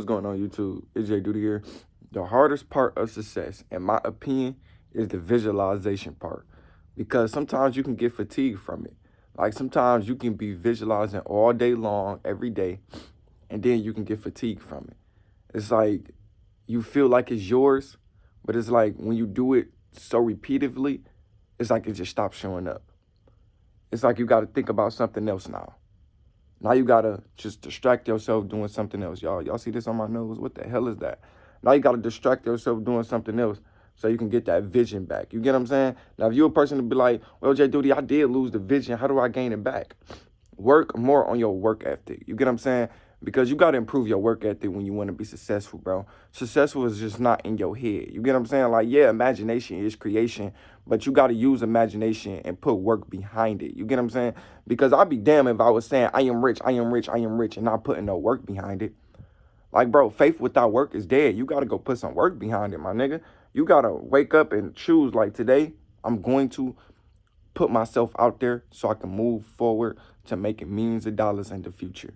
What's going on YouTube? It's Jayyduty here. The hardest part of success, in my opinion, is the visualization part. Because sometimes you can get fatigued from it. Like sometimes you can be visualizing all day long, every day, and then you can get fatigued from it. It's like you feel like it's yours, but it's like when you do it so repeatedly, it's like it just stops showing up. It's like you got to think about something else now. Now you gotta just distract yourself doing something else. Y'all see this on my nose? What the hell is that? Now you gotta distract yourself doing something else so you can get that vision back. You get what I'm saying? Now if you're a person to be like, well, Jayyduty, I did lose the vision. How do I gain it back? Work more on your work ethic. You get what I'm saying? Because you got to improve your work ethic when you want to be successful, bro. Successful is just not in your head. You get what I'm saying? Like, yeah, imagination is creation, but you got to use imagination and put work behind it. You get what I'm saying? Because I'd be damned if I was saying, I am rich, I am rich, I am rich, and not putting no work behind it. Like, bro, faith without work is dead. You got to go put some work behind it, my nigga. You got to wake up and choose, like, today, I'm going to put myself out there so I can move forward to making millions of dollars in the future.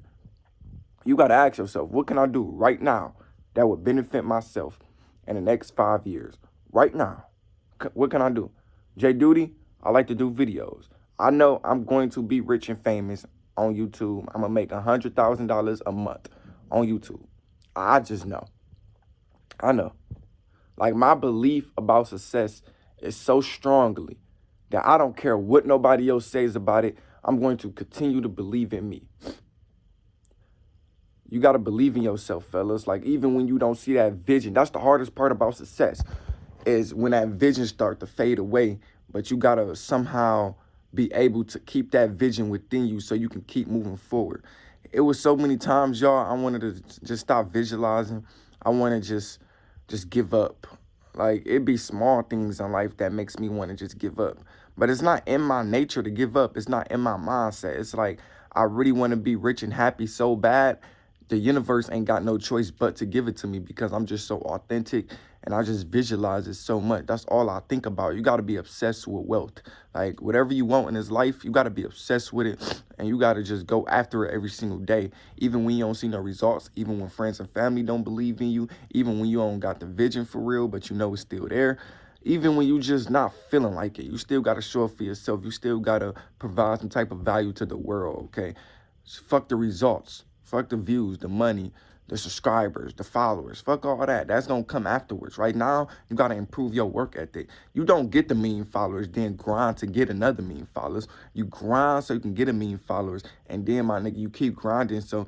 You got to ask yourself, what can I do right now that would benefit myself in the next 5 years? Right now, what can I do? Jayyduty, I like to do videos. I know I'm going to be rich and famous on YouTube. I'm going to make $100,000 a month on YouTube. I just know. I know. Like, my belief about success is so strongly that I don't care what nobody else says about it. I'm going to continue to believe in me. You got to believe in yourself, fellas. Like, even when you don't see that vision, that's the hardest part about success, is when that vision start to fade away, but you got to somehow be able to keep that vision within you so you can keep moving forward. It was so many times, y'all, I wanted to just stop visualizing. I want to just give up. Like, it'd be small things in life that makes me want to just give up. But it's not in my nature to give up. It's not in my mindset. It's like, I really want to be rich and happy so bad. The universe ain't got no choice but to give it to me because I'm just so authentic and I just visualize it so much. That's all I think about. You got to be obsessed with wealth. Like, whatever you want in this life, you got to be obsessed with it, and you got to just go after it every single day, even when you don't see no results, even when friends and family don't believe in you, even when you don't got the vision for real, but you know it's still there. Even when you just not feeling like it, you still got to show up for yourself. You still got to provide some type of value to the world, okay? Fuck the results. Fuck the views, the money, the subscribers, the followers. Fuck all that. That's going to come afterwards. Right now, you got to improve your work ethic. You don't get the million followers, then grind to get another million followers. You grind so you can get a million followers. And then, my nigga, you keep grinding so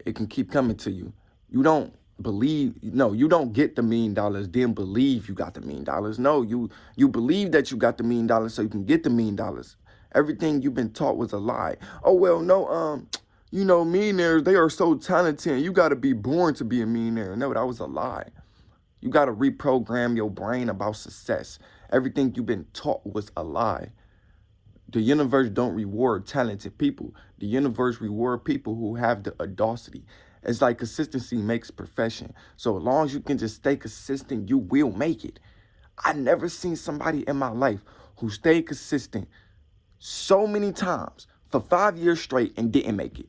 it can keep coming to you. You don't believe, no, you don't get the $1 million, then believe you got the $1 million. No, you believe that you got the $1 million so you can get the $1 million. Everything you've been taught was a lie. Oh, well, no, you know, millionaires, they are so talented. You got to be born to be a millionaire. No, that was a lie. You got to reprogram your brain about success. Everything you've been taught was a lie. The universe don't reward talented people. The universe reward people who have the audacity. It's like consistency makes perfection. So as long as you can just stay consistent, you will make it. I never seen somebody in my life who stayed consistent so many times for 5 years straight and didn't make it.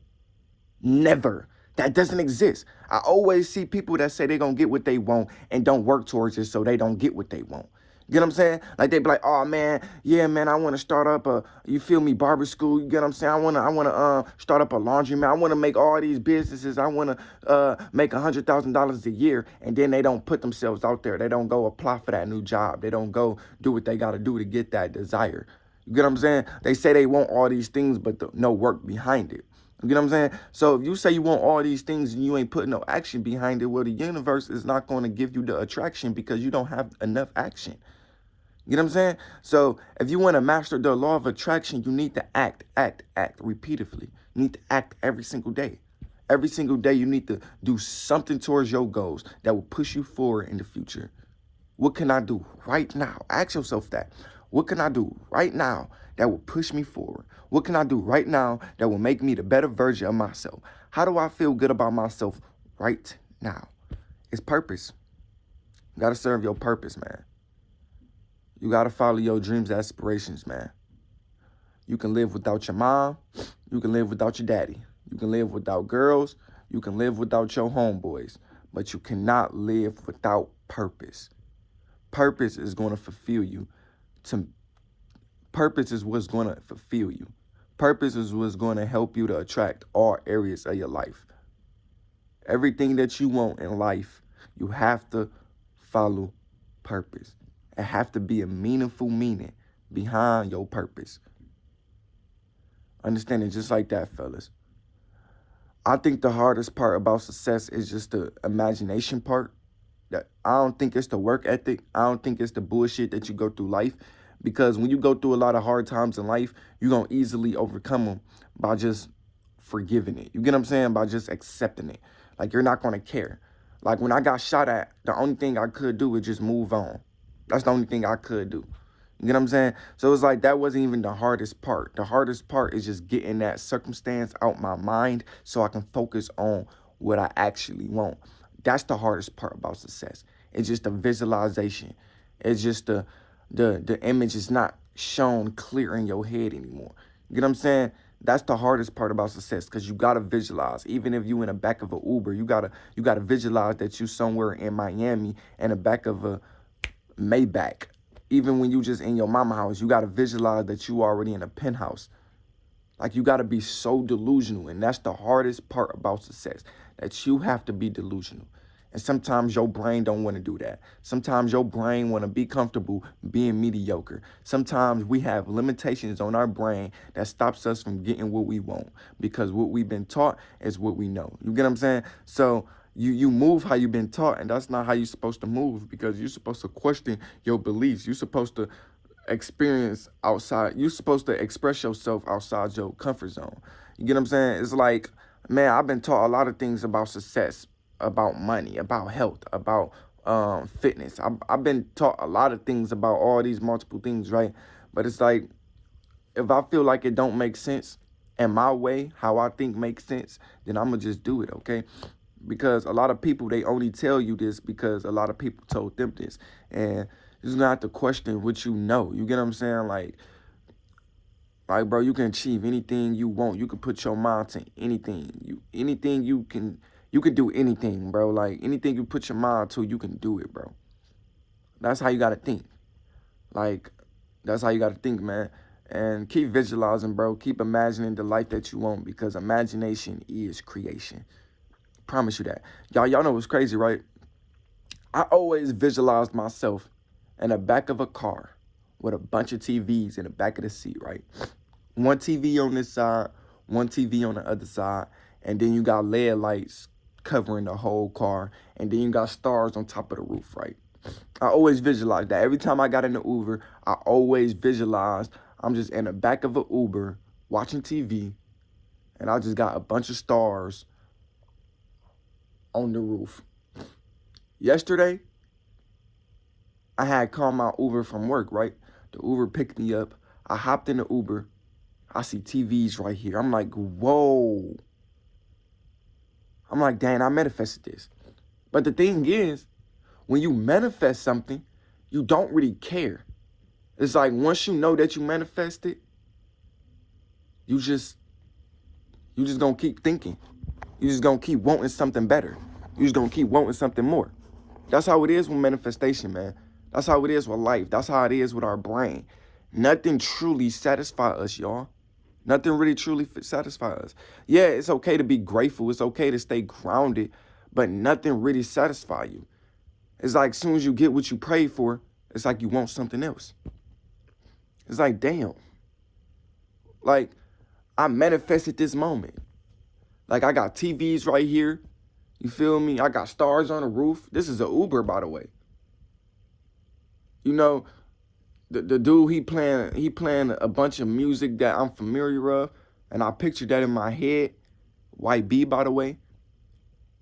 Never. That doesn't exist. I always see people that say they're going to get what they want and don't work towards it so they don't get what they want. Get what I'm saying? Like, they be like, oh, man, yeah, man, I want to start up a, you feel me, barber school. You get what I'm saying? I want to start up a laundromat. I want to make all these businesses. I want to make $100,000 a year. And then they don't put themselves out there. They don't go apply for that new job. They don't go do what they got to do to get that desire. You get what I'm saying? They say they want all these things, but no work behind it. You get what I'm saying? So if you say you want all these things and you ain't putting no action behind it, well, the universe is not going to give you the attraction because you don't have enough action. You know what I'm saying? So if you want to master the law of attraction, you need to act repeatedly. You need to act every single day. Every single day, you need to do something towards your goals that will push you forward in the future. What can I do right now? Ask yourself that. What can I do right now that will push me forward? What can I do right now that will make me the better version of myself? How do I feel good about myself right now? It's purpose. You got to serve your purpose, man. You got to follow your dreams, aspirations, man. You can live without your mom. You can live without your daddy. You can live without girls. You can live without your homeboys, but you cannot live without purpose. Purpose is going to fulfill you. To Purpose is what's going to fulfill you. Purpose is what's going to help you to attract all areas of your life. Everything that you want in life, you have to follow purpose. It have to be a meaningful meaning behind your purpose. Understand it just like that, fellas. I think the hardest part about success is just the imagination part. That I don't think it's the work ethic. I don't think it's the bullshit that you go through life. Because when you go through a lot of hard times in life, you're going to easily overcome them by just forgiving it. You get what I'm saying? By just accepting it. Like, you're not going to care. Like, when I got shot at, the only thing I could do was just move on. That's the only thing I could do. You get what I'm saying? So it's like that wasn't even the hardest part. The hardest part is just getting that circumstance out my mind so I can focus on what I actually want. That's the hardest part about success. It's just the visualization. It's just the image is not shown clear in your head anymore. You get what I'm saying? That's the hardest part about success, because you gotta visualize. Even if you in the back of an Uber, you gotta visualize that you somewhere in Miami in the back of a Maybach. Even when you just in your mama house, you gotta visualize that you already in a penthouse. Like, you gotta be so delusional, and that's the hardest part about success. That you have to be delusional. And sometimes your brain don't want to do that. Sometimes your brain want to be comfortable being mediocre. Sometimes we have limitations on our brain that stops us from getting what we want, because what we've been taught is what we know. You get what I'm saying? So you move how you've been taught, and that's not how you're supposed to move, because you're supposed to question your beliefs. You're supposed to experience outside. You're supposed to express yourself outside your comfort zone. You get what I'm saying? It's like, man, I've been taught a lot of things about success, about money, about health, about fitness. I've been taught a lot of things about all these multiple things, right? But it's like, if I feel like it don't make sense in my way, how I think makes sense, then I'm going to just do it, okay? Because a lot of people, they only tell you this because a lot of people told them this. And you're just going to have to question what you know. You get what I'm saying? Like, bro, you can achieve anything you want. You can put your mind to anything. You can do anything, bro. Like, anything you put your mind to, you can do it, bro. That's how you got to think. Like, that's how you got to think, man. And keep visualizing, bro. Keep imagining the life that you want, because imagination is creation. Promise you that. Y'all know what's crazy, right? I always visualized myself in the back of a car with a bunch of TVs in the back of the seat, right? One TV on this side, one TV on the other side, and then you got LED lights covering the whole car, and then you got stars on top of the roof, right? I always visualized that. Every time I got in the Uber, I always visualized I'm just in the back of an Uber watching TV, and I just got a bunch of stars on the roof. Yesterday, I had called my Uber from work, right? The Uber picked me up. I hopped in the Uber. I see TVs right here. I'm like, whoa. I'm like, dang, I manifested this. But the thing is, when you manifest something, you don't really care. It's like, once you know that you manifested, you just gonna keep thinking. You just gonna keep wanting something better. You just gonna keep wanting something more. That's how it is with manifestation, man. That's how it is with life. That's how it is with our brain. Nothing truly satisfies us, y'all. Nothing really truly satisfies us. Yeah, it's okay to be grateful. It's okay to stay grounded, but nothing really satisfies you. It's like, as soon as you get what you prayed for, it's like you want something else. It's like, damn. Like, I manifested this moment. Like, I got TVs right here. You feel me? I got stars on the roof. This is an Uber, by the way. You know, the dude, he playing a bunch of music that I'm familiar of, and I pictured that in my head. White B, by the way.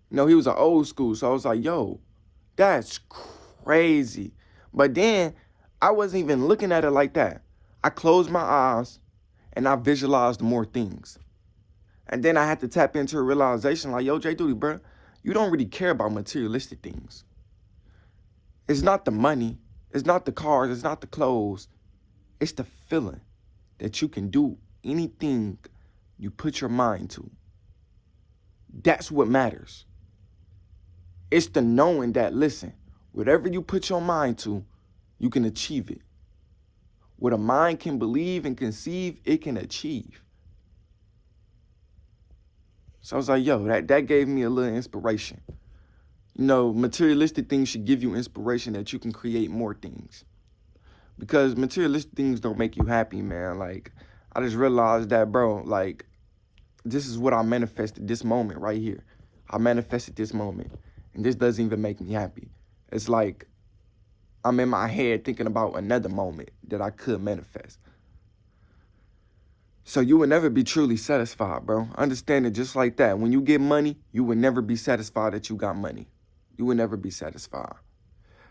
You know, he was an old school, so I was like, yo, that's crazy. But then I wasn't even looking at it like that. I closed my eyes and I visualized more things. And then I had to tap into a realization like, yo, Jayyduty, bro, you don't really care about materialistic things. It's not the money. It's not the cars. It's not the clothes. It's the feeling that you can do anything you put your mind to. That's what matters. It's the knowing that, listen, whatever you put your mind to, you can achieve it. What a mind can believe and conceive, it can achieve. So I was like, yo, that gave me a little inspiration. You know, materialistic things should give you inspiration that you can create more things. Because materialistic things don't make you happy, man. Like, I just realized that, bro, like, this is what I manifested this moment right here. I manifested this moment. And this doesn't even make me happy. It's like I'm in my head thinking about another moment that I could manifest. So you will never be truly satisfied, bro. Understand it just like that. When you get money, you will never be satisfied that you got money. You will never be satisfied.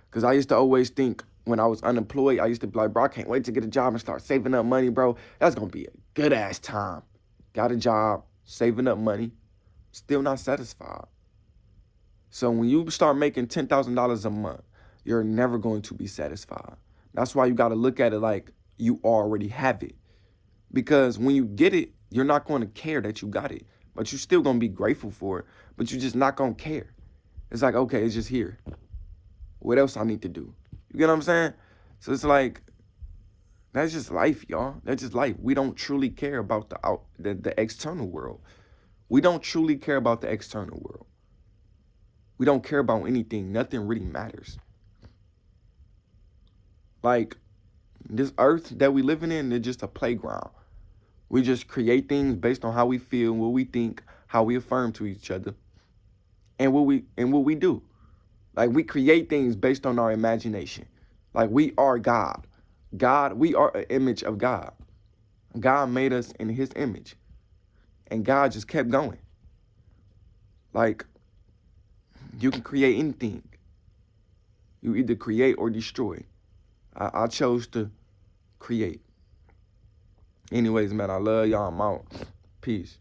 Because I used to always think when I was unemployed, I used to be like, bro, I can't wait to get a job and start saving up money, bro. That's going to be a good-ass time. Got a job, saving up money, still not satisfied. So when you start making $10,000 a month, you're never going to be satisfied. That's why you got to look at it like you already have it. Because when you get it, you're not going to care that you got it. But you're still going to be grateful for it. But you're just not going to care. It's like, okay, it's just here. What else I need to do? You get what I'm saying? So it's like, that's just life, y'all. That's just life. We don't truly care about the external world. We don't truly care about the external world. We don't care about anything. Nothing really matters. Like, this earth that we living in is just a playground. We just create things based on how we feel, what we think, how we affirm to each other, and what we do. Like, we create things based on our imagination. Like, we are God. We are an image of God. God made us in his image. And God just kept going. Like, you can create anything. You either create or destroy. I chose to create. Anyways, man, I love y'all. I'm out. Peace.